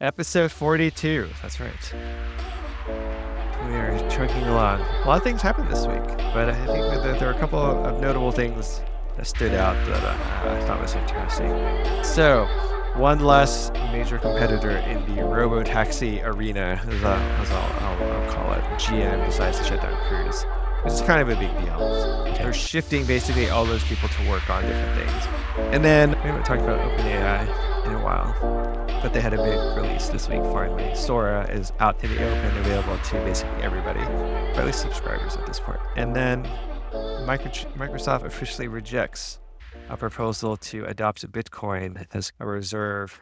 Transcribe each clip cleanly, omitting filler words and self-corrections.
Episode 42. That's right. We are trucking along. A lot of things happened this week, but I think that there are a couple of notable things that stood out that I thought was interesting. So, one less major competitor in the robo-taxi arena, as I'll call it, GM decides to shut down Cruise, which is kind of a big deal. They're shifting basically all those people to work on different things. And then, we haven't talked about OpenAI in a while, but they had a big release this week finally. Sora is out in the open, available to basically everybody, or at least subscribers at this point. And then Microsoft officially rejects a proposal to adopt Bitcoin as a reserve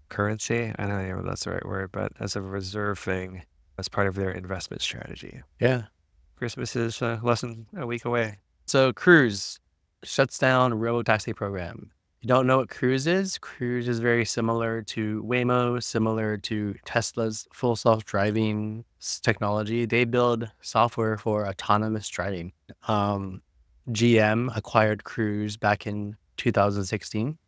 currency. I don't know if that's the right word, but as a reserve thing as part of their investment strategy. Yeah. Christmas is less than a week away. So Cruise shuts down robo-taxi program. You don't know what Cruise is? Cruise is very similar to Waymo, similar to Tesla's full self-driving technology. They build software for autonomous driving. GM acquired Cruise back in 2016,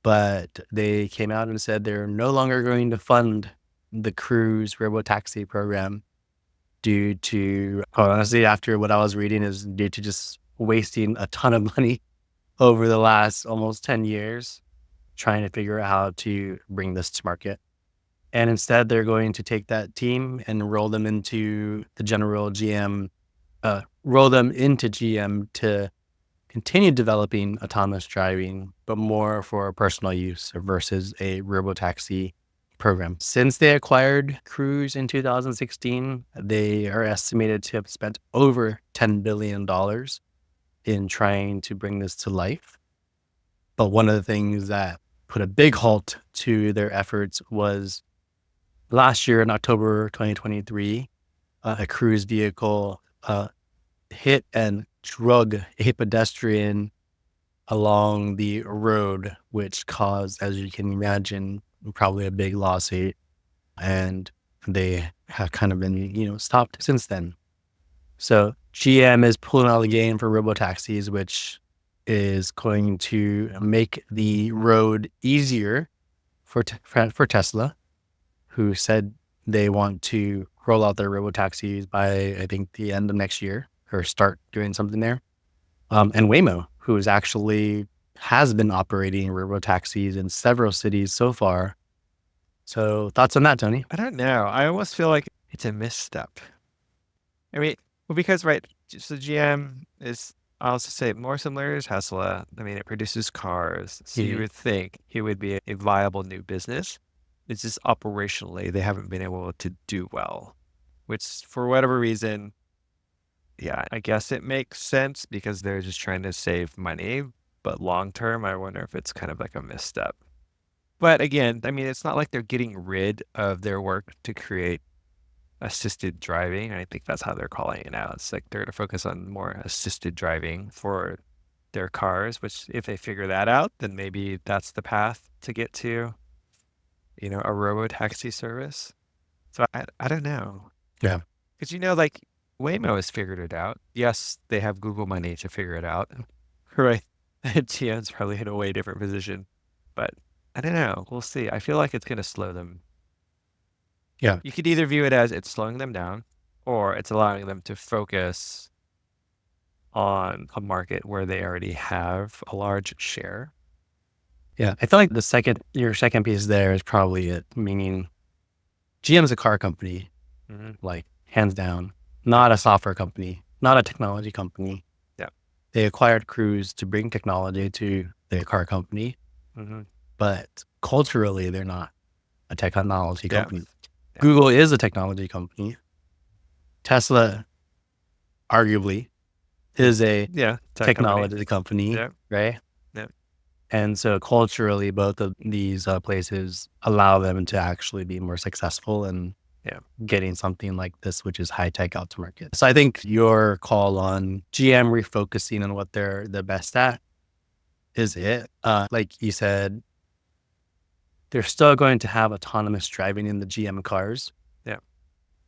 but they came out and said they're no longer going to fund the Cruise robo-taxi program due to, honestly, after what I was reading, is due to just wasting a ton of money over the last almost 10 years trying to figure out how to bring this to market. And instead, they're going to take that team and roll them into the general GM, roll them into GM to continue developing autonomous driving, but more for personal use versus a robotaxi program. Since they acquired Cruise in 2016, they are estimated to have spent over $10 billion in trying to bring this to life. But one of the things that put a big halt to their efforts was last year in October 2023, a Cruise vehicle hit and drug a pedestrian along the road, which caused, as you can imagine, probably a big lawsuit. And they have kind of been, stopped since then. So GM is pulling out of the game for robotaxis, which is going to make the road easier for Tesla, who said they want to roll out their robotaxis by, I think, the end of next year, or start doing something there. And Waymo, who has been operating robotaxis in several cities so far. So thoughts on that, Tony? I don't know. I almost feel like it's a misstep. I mean, well, because, right, so GM is, I'll also say, more similar to Tesla. I mean, it produces cars. So you would think it would be a viable new business. It's just operationally, they haven't been able to do well, which for whatever reason, yeah, I guess it makes sense because they're just trying to save money. But long term, I wonder if it's kind of like a misstep. But again, I mean, it's not like they're getting rid of their work to create assisted driving. I think that's how they're calling it now. It's like they're going to focus on more assisted driving for their cars, which if they figure that out, then maybe that's the path to get to, a robo-taxi service. So I don't know. Yeah. Because, like Waymo has figured it out. Yes, they have Google money to figure it out. Right. GM's probably in a way different position, but I don't know. We'll see. I feel like it's going to slow them. Yeah. You could either view it as it's slowing them down or it's allowing them to focus on a market where they already have a large share. Yeah. I feel like your second piece there is probably it, meaning GM's a car company, like hands down, not a software company, not a technology company. Yeah. They acquired Cruise to bring technology to their car company, but culturally, they're not a technology company. Yeah. Google is a technology company. Tesla, arguably, is a technology company, right? Yeah. And so culturally, both of these places allow them to actually be more successful in getting something like this, which is high tech, out to market. So I think your call on GM refocusing on what they're the best at is it. Like you said, they're still going to have autonomous driving in the GM cars. Yeah.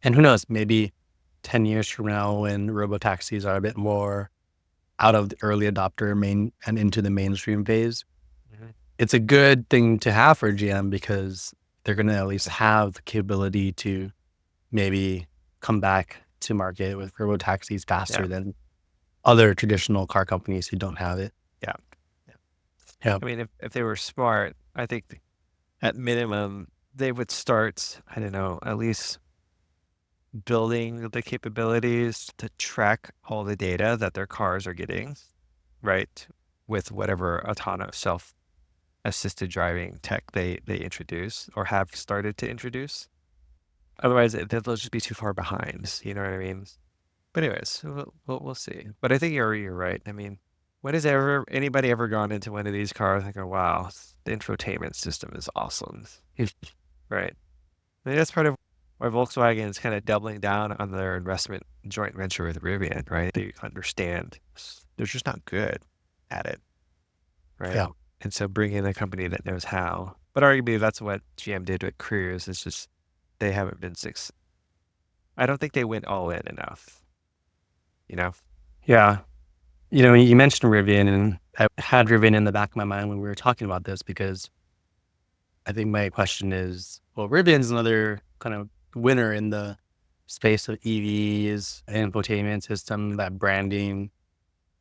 And who knows, maybe 10 years from now when robotaxis are a bit more out of the early adopter and into the mainstream phase, it's a good thing to have for GM because they're going to at least have the capability to maybe come back to market with robo-taxis faster than other traditional car companies who don't have it. Yeah. Yeah. I mean, if they were smart, I think at minimum, they would start, I don't know, at least building the capabilities to track all the data that their cars are getting, right? With whatever autonomous self-assisted driving tech they introduce or have started to introduce. Otherwise, they'll just be too far behind. You know what I mean? But anyways, we'll see. But I think you're right. I mean, when has anybody ever gone into one of these cars and go, wow, the infotainment system is awesome, right? I mean, that's part of why Volkswagen is kind of doubling down on their investment joint venture with Rivian, right? They understand they're just not good at it, right? Yeah. And so bring in a company that knows how. But arguably, that's what GM did with Cruise. It's just they haven't been I don't think they went all in enough. You know? Yeah. You know, you mentioned Rivian, and I had Rivian in the back of my mind when we were talking about this, because I think my question is, well, Rivian's another kind of winner in the space of EVs, infotainment system, that branding,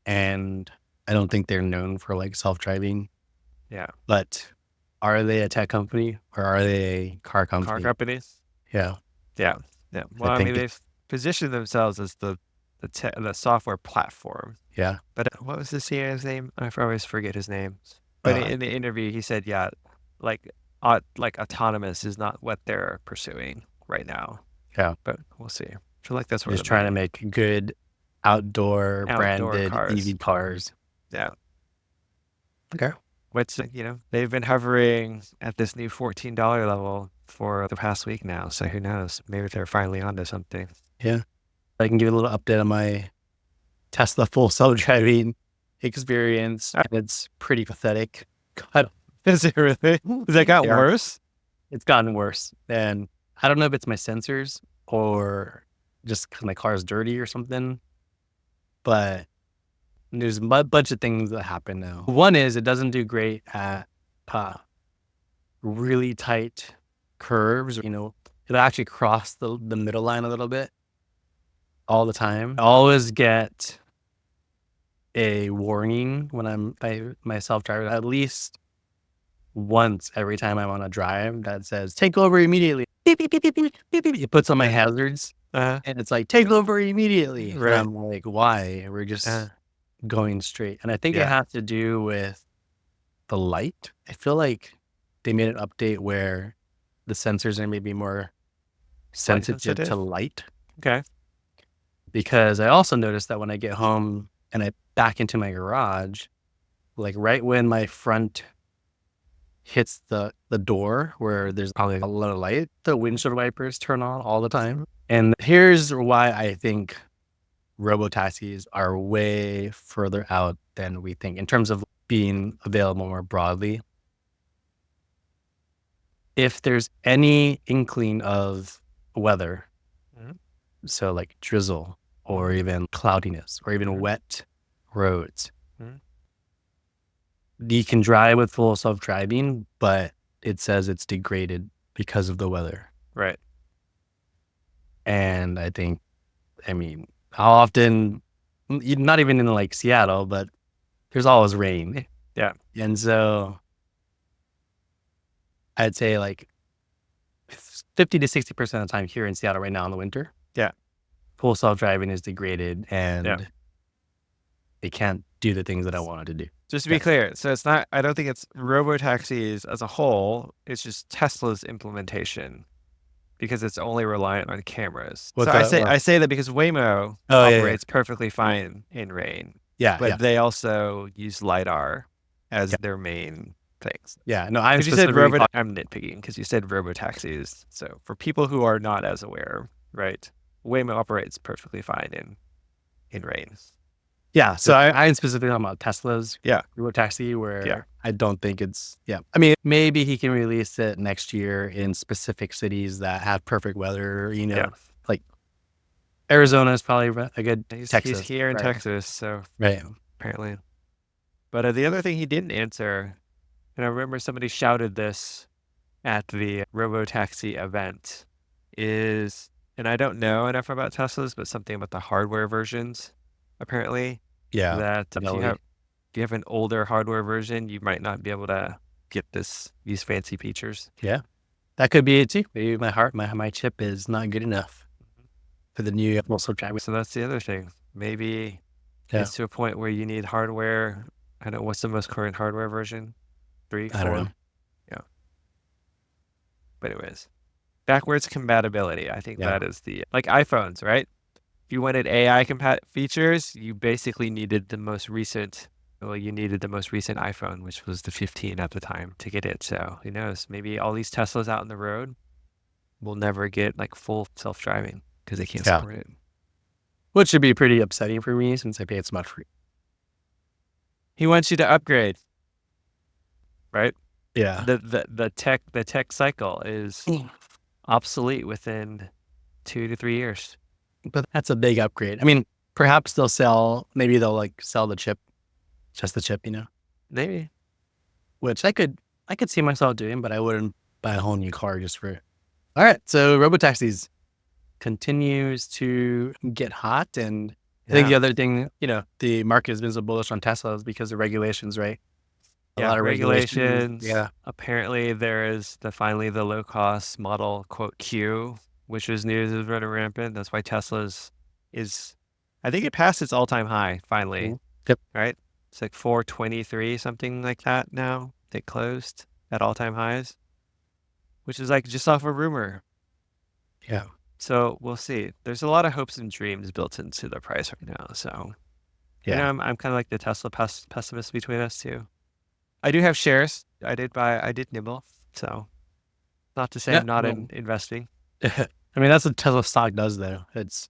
and I don't think they're known for like self-driving. Yeah. But are they a tech company or are they a car company? Car companies? Yeah. Yeah. Well, I mean, they've positioned themselves as the software platform. Yeah. But what was the CEO's name? I always forget his name. But in the interview, he said, yeah, like autonomous is not what they're pursuing right now. Yeah. But we'll see. I feel like that's where just trying to make good outdoor branded cars. EV cars. Yeah. Okay. Which, they've been hovering at this new $14 level for the past week now. So who knows? Maybe they're finally onto something. Yeah. I can give a little update on my Tesla full self-driving experience. And it's pretty pathetic. God. Is it really? Has it gotten worse? It's gotten worse. And I don't know if it's my sensors or just because my car is dirty or something. But there's a bunch of things that happen now. One is it doesn't do great at really tight curves. It'll actually cross the middle line a little bit all the time. I always get a warning when I'm by my self-driver, at least once every time I'm on a drive, that says, take over immediately. Beep, beep, beep, beep, beep, beep, beep. It puts on my hazards and it's like, take over immediately. Right. And I'm like, why? We're just going straight. And I think it has to do with the light. I feel like they made an update where the sensors are maybe more sensitive to light. Okay. Because I also noticed that when I get home and I back into my garage, like right when my front hits the door where there's probably a lot of light, the windshield wipers turn on all the time. And here's why I think robo-taxis are way further out than we think in terms of being available more broadly. If there's any inkling of weather, so like drizzle or even cloudiness or even wet roads, you can drive with full self-driving, but it says it's degraded because of the weather. Right. And I mean, how often, not even in like Seattle, but there's always rain. Yeah. And so I'd say like 50 to 60% of the time here in Seattle right now in the winter. Yeah. Full self-driving is degraded and it can't do the things that I wanted to do. Just to be clear, so it's not, I don't think it's robo-taxis as a whole, it's just Tesla's implementation because it's only reliant on cameras. I say that because Waymo operates perfectly fine in rain. Yeah. But they also use LiDAR as their main things. Yeah. No, I'm nitpicking because you said robo-taxis. So for people who are not as aware, right, Waymo operates perfectly fine in rain. Yeah, so I'm specifically talking about Tesla's robo-taxi where I don't think it's, I mean, maybe he can release it next year in specific cities that have perfect weather, like Arizona is probably a good Texas. He's here in Texas, so apparently. But the other thing he didn't answer, and I remember somebody shouted this, at the robo-taxi event is, and I don't know enough about Teslas, but something about the hardware versions, apparently, Yeah. that Definitely. if you have an older hardware version, you might not be able to get these fancy features. Yeah. That could be it too. Maybe my chip is not good enough for the new full self-driving. So that's the other thing. Maybe Yeah. it's to a point where you need hardware. I don't know, what's the most current hardware version? 3, 4? I don't know. Yeah. But anyways, backwards compatibility. I think Yeah. that is like iPhones, right? If you wanted AI features, you basically needed the most recent iPhone, which was the 15 at the time, to get it. So who knows? Maybe all these Teslas out on the road will never get like full self-driving because they can't Yeah. support it. Which should be pretty upsetting for me since I paid so much for it. He wants you to upgrade, right? Yeah. The tech cycle is obsolete within 2 to 3 years. But that's a big upgrade. I mean, perhaps they'll sell the chip, just the chip, Maybe. which I could see myself doing, but I wouldn't buy a whole new car just for it. All right. So robotaxis continues to get hot. And I think the other thing, the market has been so bullish on Tesla is because of regulations, right? A lot of regulations. Yeah. Apparently there is finally the low cost Model quote Q, which is news is running rampant. That's why Tesla's I think it passed its all-time high finally. Yep. Right? It's like 423, something like that now. They closed at all-time highs, which is like just off a rumor. Yeah. So we'll see. There's a lot of hopes and dreams built into the price right now. So Yeah. I'm kind of like the Tesla pessimist between us too. I do have shares. I did nibble. So not to say I'm not investing. I mean, that's what Tesla stock does though. It's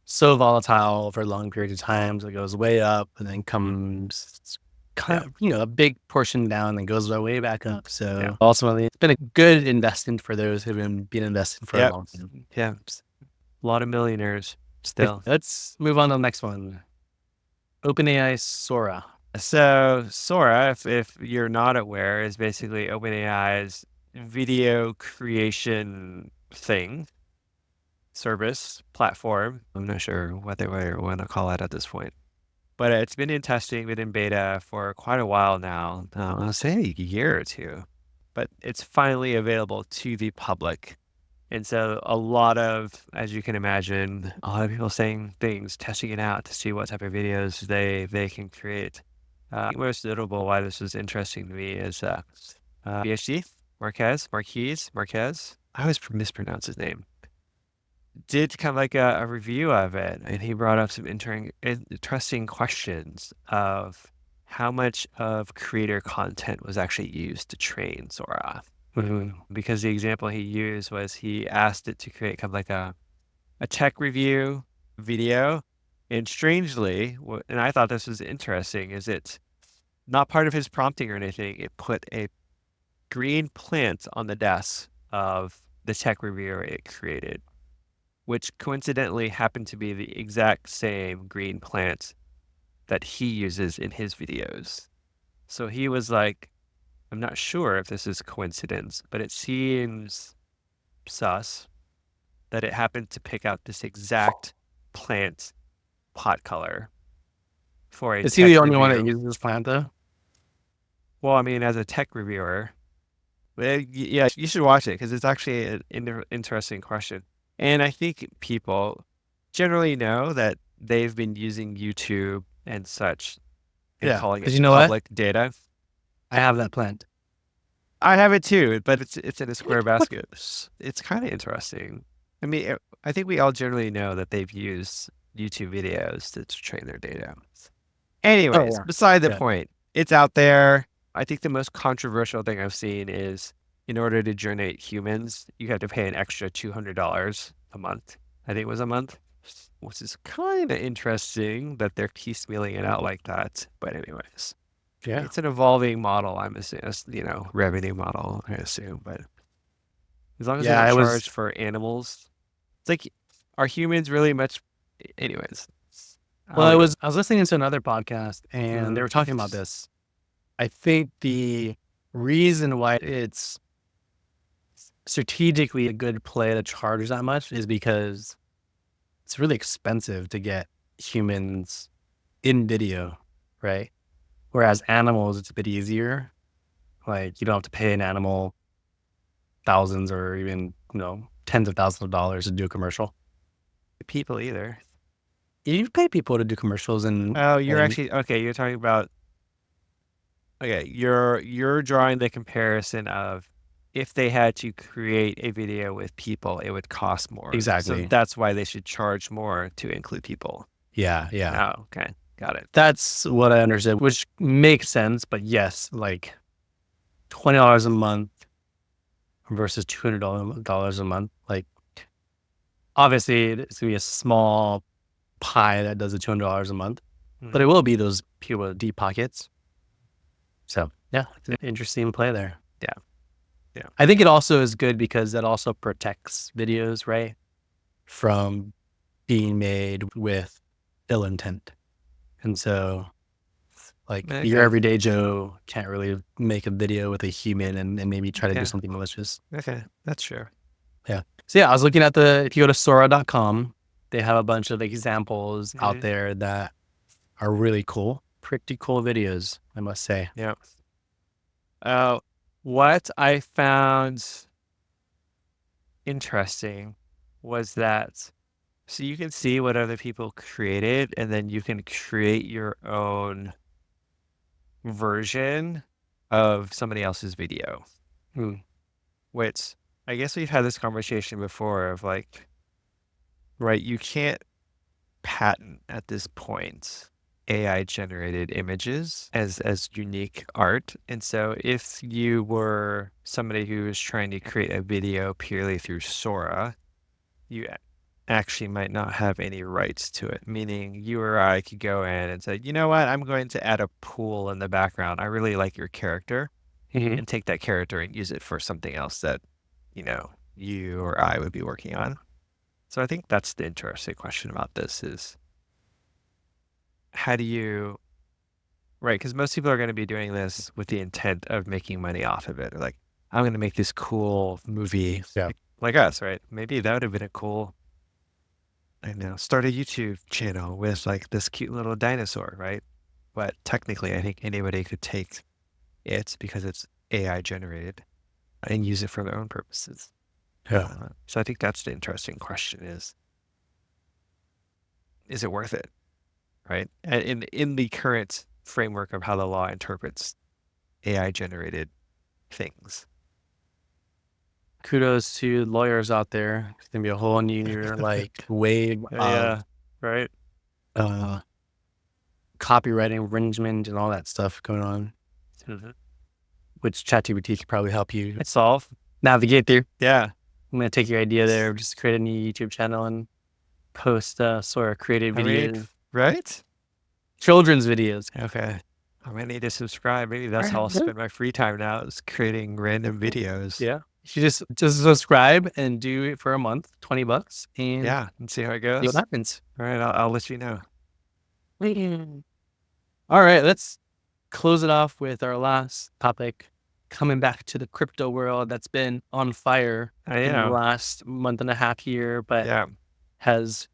so volatile for long periods of time. So it goes way up and then comes kind of, a big portion down and goes way back up. So ultimately, it's been a good investment for those who've been investing for a long time. Yeah. A lot of millionaires still. Let's move on to the next one. OpenAI Sora. So Sora, if you're not aware, is basically OpenAI's video creation service platform. I'm not sure what they want to call it at this point, but it's been in testing, been in beta for quite a while now. I'll say a year or two, but it's finally available to the public. And so a lot of, as you can imagine, a lot of people saying things, testing it out to see what type of videos they can create. Most notable why this was interesting to me is PhD Marquez. I always mispronounce his name. Did kind of like a review of it, and he brought up some interesting questions of how much of creator content was actually used to train Sora. Because the example he used was he asked it to create kind of like a tech review video. And strangely, and I thought this was interesting, is it's not part of his prompting or anything. It put a green plant on the desk of the tech reviewer it created, which coincidentally happened to be the exact same green plant that he uses in his videos. So he was like, I'm not sure if this is coincidence, but it seems sus that it happened to pick out this exact plant pot color for a Is he the only one that uses this plant though? Well, I mean, as a tech reviewer, yeah, you should watch it because it's actually an interesting question. And I think people generally know that they've been using YouTube and such and calling it public data. I have that plant. I have it too, but it's in a square basket. It's kind of interesting. I mean, I think we all generally know that they've used YouTube videos to train their data. Anyways, beside the point, it's out there. I think the most controversial thing I've seen is in order to generate humans, you have to pay an extra $200 a month. I think it was a month, which is kind of interesting that they're piecemealing it out like that. But anyways, it's an evolving model. I'm assuming, revenue model, I assume. But as long as they're not charged for animals, it's like, are humans really much? Anyways. Well, I was listening to another podcast and they were talking about this. I think the reason why it's strategically a good play to charge that much is because it's really expensive to get humans in video, right? Whereas animals, it's a bit easier. Like you don't have to pay an animal thousands or even, tens of thousands of dollars to do a commercial. People either. You pay people to do commercials and Oh, you're actually okay. You're talking about okay. You're drawing the comparison of if they had to create a video with people, it would cost more. So exactly. that's why they should charge more to include people. Yeah. Oh, okay. Got it. That's what I understood, which makes sense. But yes, like $20 a month versus $200 a month. Like obviously it's gonna be a small pie that does the $200 a month, but it will be those people with deep pockets. So yeah, it's an interesting play there. Yeah. I think it also is good because that also protects videos, right, from being made with ill intent. And so like your everyday Joe can't really make a video with a human and maybe try to do something malicious. Okay, that's true. Yeah. So yeah, I was looking at if you go to Sora.com, they have a bunch of examples out there that are really cool. Pretty cool videos, I must say. Yeah. What I found interesting was that so you can see what other people created and then you can create your own version of somebody else's video. Which I guess we've had this conversation before of like, right, you can't patent at this point AI generated images as unique art. And so if you were somebody who was trying to create a video purely through Sora, you actually might not have any rights to it, meaning you or I could go in and say, you know what, I'm going to add a pool in the background. I really like your character and take that character and use it for something else that, you or I would be working on. So I think that's the interesting question about this is how do you, right? Because most people are going to be doing this with the intent of making money off of it. Like, I'm going to make this cool movie like us, right? Maybe that would have been a cool, start a YouTube channel with like this cute little dinosaur, right? But technically, I think anybody could take it because it's AI generated and use it for their own purposes. Yeah. So I think that's the interesting question is it worth it? Right? And in the current framework of how the law interprets AI generated things. Kudos to lawyers out there. It's gonna be a whole new like wave of right. Copyright infringement and all that stuff going on. Which ChatGPT could probably help you navigate through. Yeah. I'm gonna take your idea there, just create a new YouTube channel and post Sora created videos. Right? Children's videos. Okay. I might need to subscribe. Maybe that's how I'll spend my free time now is creating random videos. Yeah. You should just subscribe and do it for a month, $20 and see how it goes. See what happens. All right, I'll let you know. All right, let's close it off with our last topic. Coming back to the crypto world that's been on fire in the last month and a half here, but has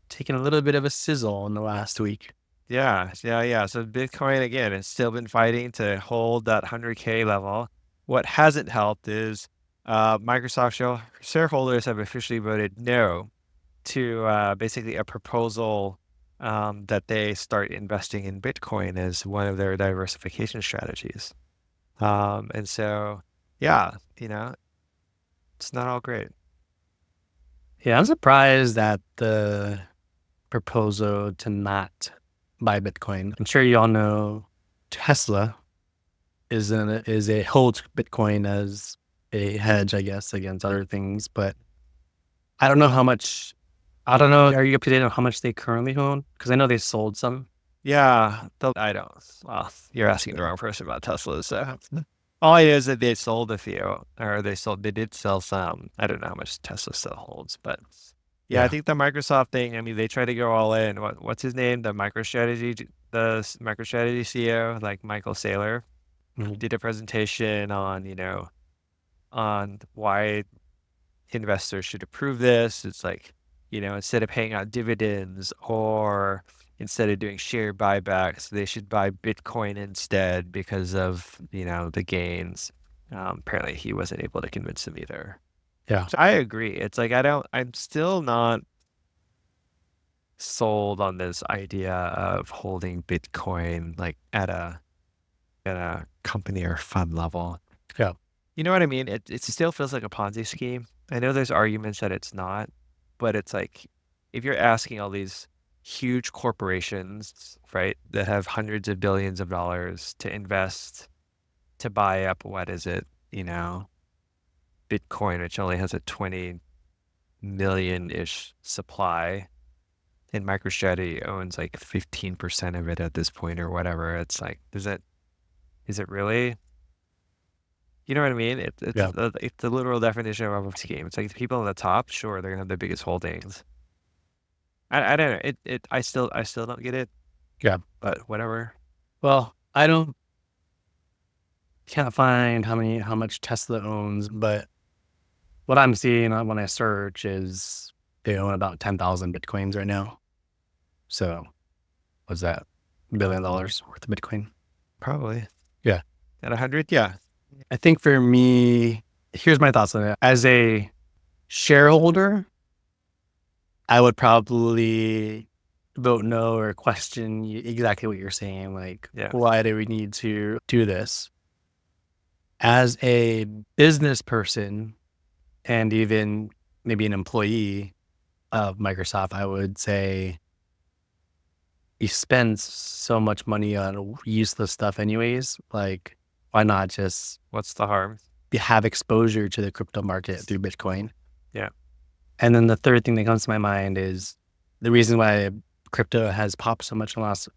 taken a little bit of a sizzle in the last week. Yeah. So Bitcoin, again, has still been fighting to hold that 100K level. What hasn't helped is Microsoft shareholders have officially voted no to basically a proposal that they start investing in Bitcoin as one of their diversification strategies. And so, it's not all great. Yeah, I'm surprised at the proposal to not buy Bitcoin. I'm sure you all know Tesla holds Bitcoin as a hedge, I guess, against other things. But I don't know how much. I don't know. Are you up to date on how much they currently own? Because I know they sold some. Yeah, I don't. Well, you're asking the wrong person about Tesla. So all I know is that they sold a few, or they did sell some. I don't know how much Tesla still holds, but I think the Microsoft thing. I mean, they try to go all in. What's his name? The MicroStrategy CEO, like Michael Saylor, did a presentation on on why investors should approve this. It's like, instead of paying out dividends or instead of doing share buybacks, they should buy Bitcoin instead because of, the gains. Apparently he wasn't able to convince them either. Yeah. So I agree. It's like, I'm still not sold on this idea of holding Bitcoin like at a company or fund level. Yeah. You know what I mean? It still feels like a Ponzi scheme. I know there's arguments that it's not, but it's like if you're asking all these huge corporations, right, that have hundreds of billions of dollars to invest to buy up, what is it, Bitcoin, which only has a 20 million-ish supply, and MicroStrategy owns like 15% of it at this point or whatever. It's like, is it really? You know what I mean? Yeah. It's the literal definition of a scheme. It's like the people on the top, sure, they're gonna have the biggest holdings. I don't know. I still don't get it. Yeah. But whatever. Well, can't find how much Tesla owns, but what I'm seeing when I search is they own about 10,000 Bitcoins right now. So what's that? $1 billion worth of Bitcoin? Probably. Yeah. At 100, yeah. I think for me, here's my thoughts on it. As a shareholder, I would probably vote no or question exactly what you're saying. Like, why do we need to do this? As a business person and even maybe an employee of Microsoft, I would say you spend so much money on useless stuff anyways. Like, why not just, what's the harm? Have exposure to the crypto market through Bitcoin? Yeah. And then the third thing that comes to my mind is the reason why crypto has popped so much in the last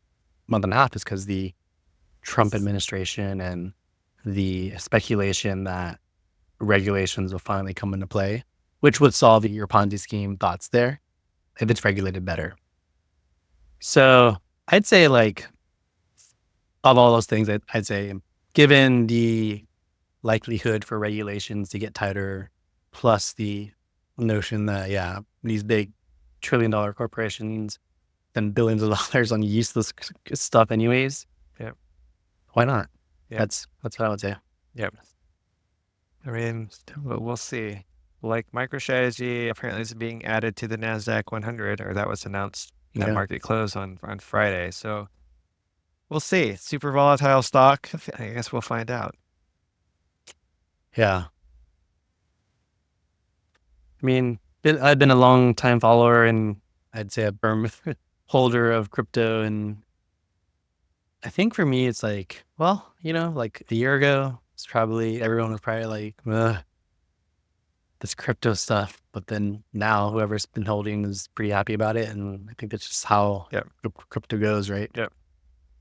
month and a half is because the Trump administration and the speculation that regulations will finally come into play, which would solve your Ponzi scheme thoughts there if it's regulated better. So I'd say, like, of all those things, I'd say given the likelihood for regulations to get tighter, plus the notion that, these big trillion-dollar corporations spend billions of dollars on useless stuff anyways. Yeah. Why not? Yeah. That's what I would say. Yep. I mean, we'll see. Like MicroStrategy apparently is being added to the NASDAQ 100, or that was announced at market close on Friday. So we'll see. Super volatile stock. I guess we'll find out. Yeah. I mean, I've been a long time follower and I'd say a firm holder of crypto. And I think for me, it's like, well, like a year ago, everyone was probably like, this crypto stuff. But then now whoever's been holding is pretty happy about it. And I think that's just how crypto goes, right? Yep.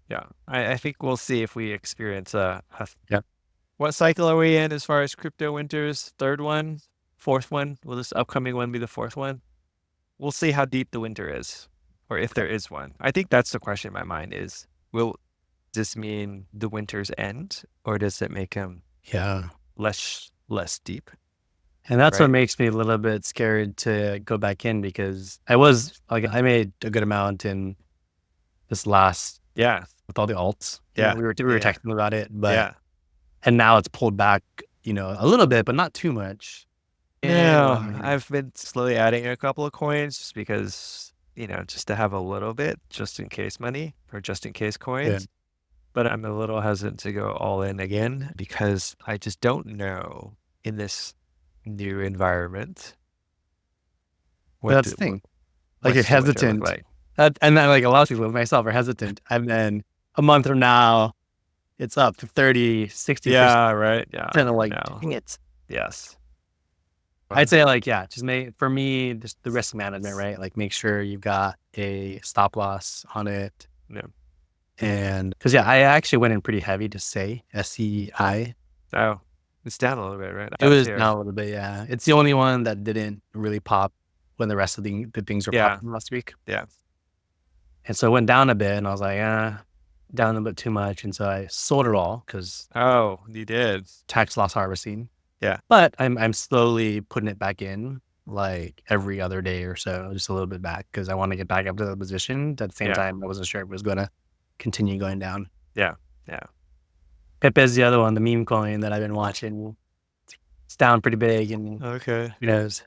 Yeah. I think we'll see if we experience Yeah. What cycle are we in as far as crypto winters? Third one? Fourth one? Will this upcoming one be the fourth one? We'll see how deep the winter is, or if there is one. I think that's the question in my mind is, will this mean the winters end, or does it make them less deep? And that's what makes me a little bit scared to go back in, because I made a good amount in this last, with all the alts. We were texting about it, but and now it's pulled back, a little bit, but not too much. No, I've been slowly adding a couple of coins just because, just to have a little bit, just in case money or just in case coins. Yeah. But I'm a little hesitant to go all in again because I just don't know in this new environment. That's the thing. Like, you're hesitant. And then, like, a lot of people, myself, are hesitant. And then a month from now, it's up to 30, 60%. Yeah, right. Yeah. Kind of like, dang it. Yes. I'd say, like, just for me, just the risk management, right? Like, make sure you've got a stop loss on it. Yeah. And because, I actually went in pretty heavy to say SCI. Oh, it's down a little bit, right? It was down a little bit, yeah. It's the only one that didn't really pop when the rest of the things were popping last week. Yeah. And so it went down a bit, and I was like, down a bit too much. And so I sold it all because. Oh, you did. Tax loss harvesting. Yeah. But I'm slowly putting it back in, like every other day or so, just a little bit back, because I want to get back up to the position. At the same time, I wasn't sure if it was going to continue going down. Yeah. Pepe's the other one, the meme coin that I've been watching. It's down pretty big, and Okay. who knows?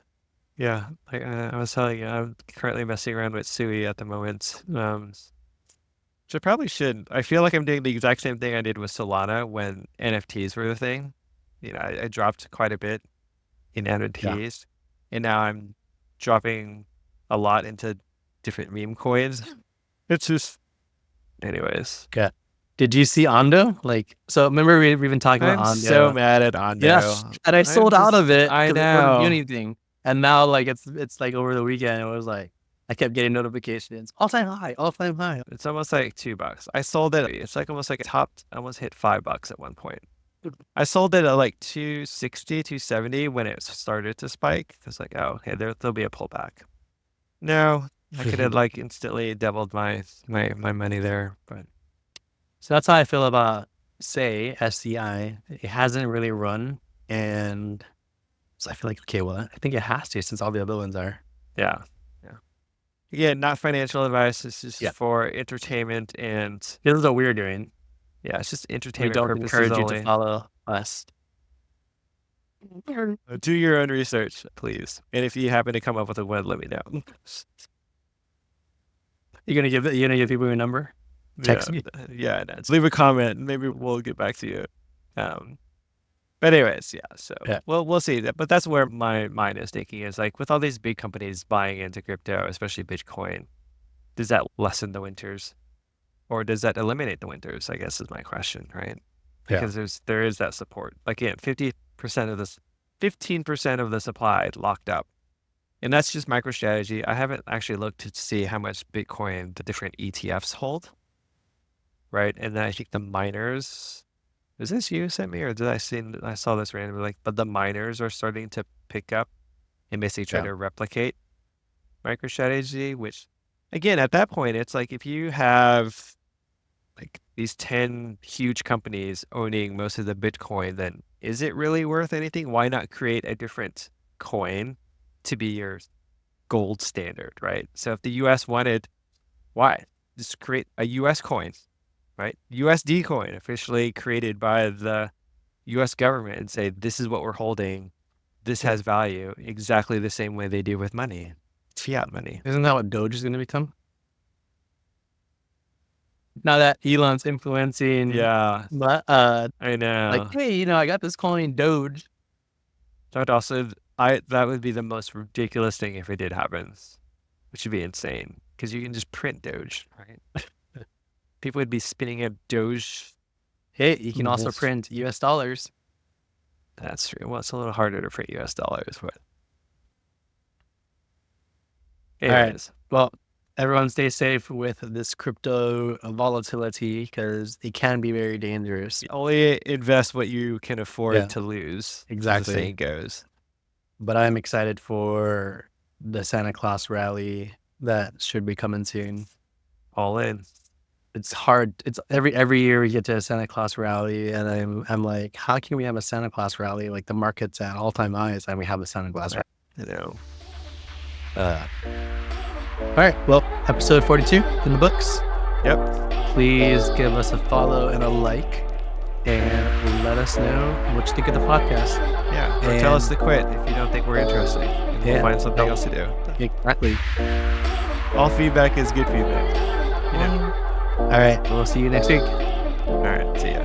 Yeah. Like I was telling you, I'm currently messing around with Sui at the moment. Which I probably shouldn't. I feel like I'm doing the exact same thing I did with Solana when NFTs were the thing. I dropped quite a bit in NFTs, and now I'm dropping a lot into different meme coins. It's just, anyways. Okay. Did you see Ondo? So remember we've been talking about I'm Ondo. so mad at Ondo. Yes, and I sold out of it. I 'cause it wouldn't do know. anything, and now it's like over the weekend. It was like I kept getting notifications, all time high. It's almost like $2. I sold it. It's like almost like it topped, almost hit $5 at one point. I sold it at like 260, 270 when it started to spike. I was like, oh, okay, there'll be a pullback. No, I could have like instantly doubled my money there, but. So that's how I feel about SCI. It hasn't really run, and so I feel like, okay, well, I think it has to, since all the other ones are. Yeah. Again, not financial advice. It's just for entertainment, and this is what we're doing. Yeah, it's just We entertainment don't purposes encourage you only. to follow us. Do your own research, please. And if you happen to come up with a one, let me know. You're gonna give people your number? Text me. Yeah, no, leave a comment. Maybe we'll get back to you. But anyways, yeah. So we'll see that. But that's where my mind is thinking is like with all these big companies buying into crypto, especially Bitcoin, does that lessen the winters, or does that eliminate the winters? I guess is my question, right? Because there is that support. Like 15% of this, 15% of the supply locked up. And that's just MicroStrategy. I haven't actually looked to see how much Bitcoin the different ETFs hold. Right. And then I think the miners, is this you sent me, or I saw this randomly, but the miners are starting to pick up and basically try to replicate MicroStrategy, which again, at that point, it's like if you have like these 10 huge companies owning most of the Bitcoin, then is it really worth anything? Why not create a different coin to be your gold standard, right? So if the US wanted, why? Just create a US coin, right? USD coin officially created by the US government and say, this is what we're holding. This has value exactly the same way they do with money. Fiat money. Isn't that what Doge is going to become? Now that Elon's influencing. Yeah. I know. Like, hey, I got this coin Doge. That would be the most ridiculous thing if it did happen, which would be insane because you can just print Doge, right? People would be spinning up Doge. Hey, you can also print US dollars. That's true. Well, it's a little harder to print US dollars, but. Anyways. All right. Well, everyone stay safe with this crypto volatility because it can be very dangerous. Only invest what you can afford to lose. Exactly. As the saying goes. But I'm excited for the Santa Claus rally that should be coming soon. All in. It's hard. It's every year we get to a Santa Claus rally, and I'm like, how can we have a Santa Claus rally? Like the market's at all-time highs, and we have a Santa Claus rally. I know. All right. Well, episode 42 in the books. Yep. Please give us a follow and a like, and let us know what you think of the podcast. Yeah. Or tell us to quit if you don't think we're interesting. And we'll find something else to do. Exactly. All feedback is good feedback. All right. We'll see you next week. All right. See ya.